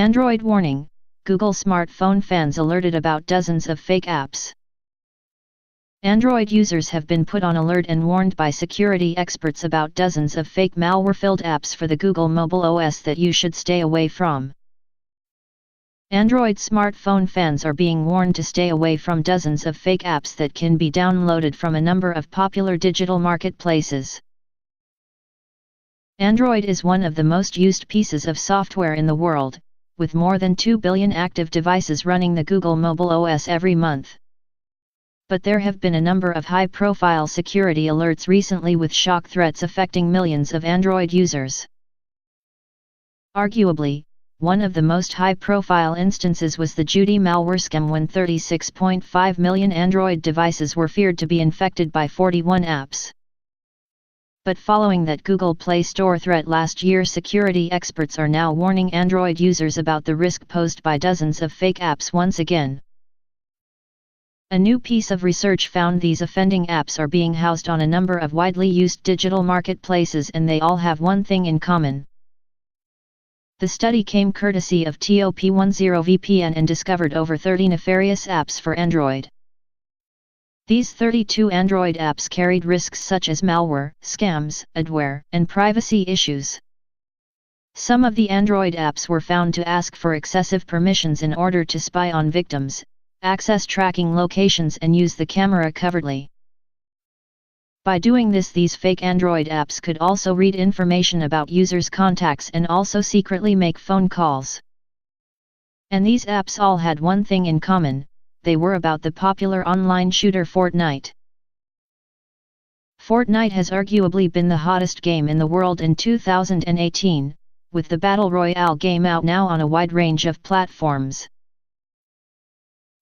Android warning: Google smartphone fans alerted about dozens of fake apps. Android users have been put on alert and warned by security experts about dozens of fake malware-filled apps for the Google mobile OS that you should stay away from. Android smartphone fans are being warned to stay away from dozens of fake apps that can be downloaded from a number of popular digital marketplaces. Android is one of the most used pieces of software in the world, with more than 2 billion active devices running the Google mobile OS every month. But there have been a number of high-profile security alerts recently with shock threats affecting millions of Android users. Arguably, one of the most high-profile instances was the Judy malware scam when 36.5 million Android devices were feared to be infected by 41 apps. But following that Google Play Store threat last year, security experts are now warning Android users about the risk posed by dozens of fake apps once again. A new piece of research found these offending apps are being housed on a number of widely used digital marketplaces, and they all have one thing in common. The study came courtesy of TOP10VPN and discovered over 30 nefarious apps for Android. These 32 Android apps carried risks such as malware, scams, adware, and privacy issues. Some of the Android apps were found to ask for excessive permissions in order to spy on victims, access tracking locations, and use the camera covertly. By doing this, these fake Android apps could also read information about users' contacts and also secretly make phone calls. And these apps all had one thing in common: they were about the popular online shooter Fortnite. Fortnite has arguably been the hottest game in the world in 2018, with the Battle Royale game out now on a wide range of platforms.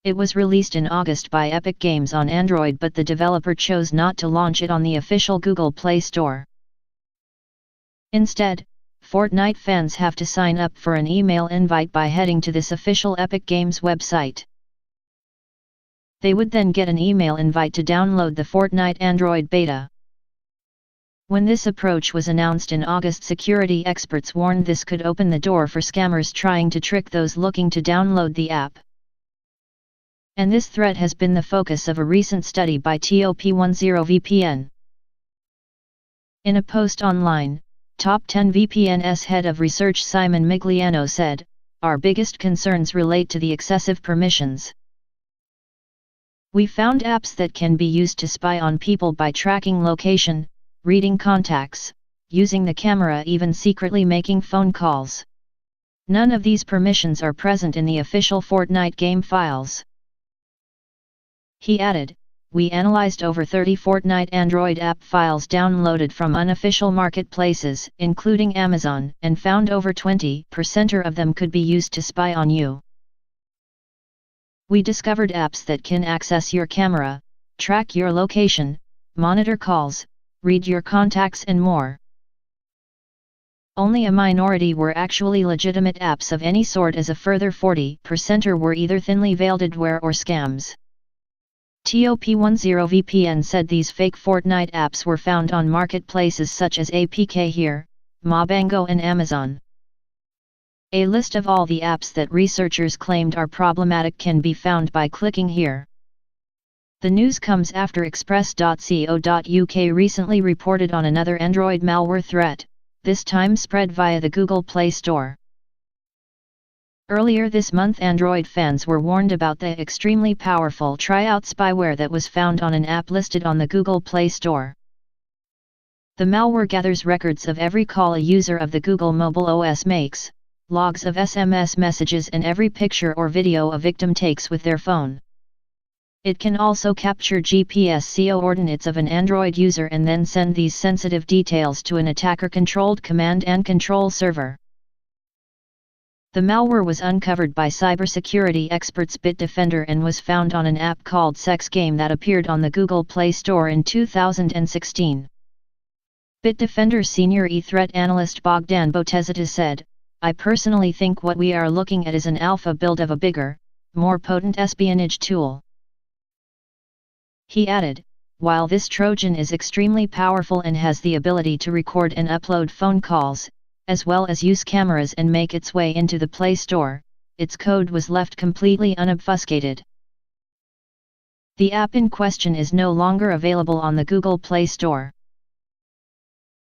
It was released in August by Epic Games on Android, but the developer chose not to launch it on the official Google Play Store. Instead, Fortnite fans have to sign up for an email invite by heading to this official Epic Games website. They would then get an email invite to download the Fortnite Android beta. When this approach was announced in August, security experts warned this could open the door for scammers trying to trick those looking to download the app. And this threat has been the focus of a recent study by TOP10VPN. In a post online, Top 10 VPN's head of research Simon Migliano said, "Our biggest concerns relate to the excessive permissions. We found apps that can be used to spy on people by tracking location, reading contacts, using the camera, even secretly making phone calls. None of these permissions are present in the official Fortnite game files." He added, "We analyzed over 30 Fortnite Android app files downloaded from unofficial marketplaces, including Amazon, and found over 20% of them could be used to spy on you. We discovered apps that can access your camera, track your location, monitor calls, read your contacts, and more. Only a minority were actually legitimate apps of any sort, as a further 40% were either thinly veiled adware or scams." TOP10VPN said these fake Fortnite apps were found on marketplaces such as APK Here, Mobango, and Amazon. A list of all the apps that researchers claimed are problematic can be found by clicking here. The news comes after Express.co.uk recently reported on another Android malware threat, this time spread via the Google Play Store. Earlier this month, Android fans were warned about the extremely powerful tryout spyware that was found on an app listed on the Google Play Store. The malware gathers records of every call a user of the Google mobile OS makes, logs of SMS messages, and every picture or video a victim takes with their phone. It can also capture GPS coordinates of an Android user and then send these sensitive details to an attacker-controlled command and control server. The malware was uncovered by cybersecurity experts Bitdefender and was found on an app called Sex Game that appeared on the Google Play Store in 2016. Bitdefender senior e-threat analyst Bogdan Botezita said, "I personally think what we are looking at is an alpha build of a bigger, more potent espionage tool." He added, "While this Trojan is extremely powerful and has the ability to record and upload phone calls, as well as use cameras and make its way into the Play Store, its code was left completely unobfuscated. The app in question is no longer available on the Google Play Store.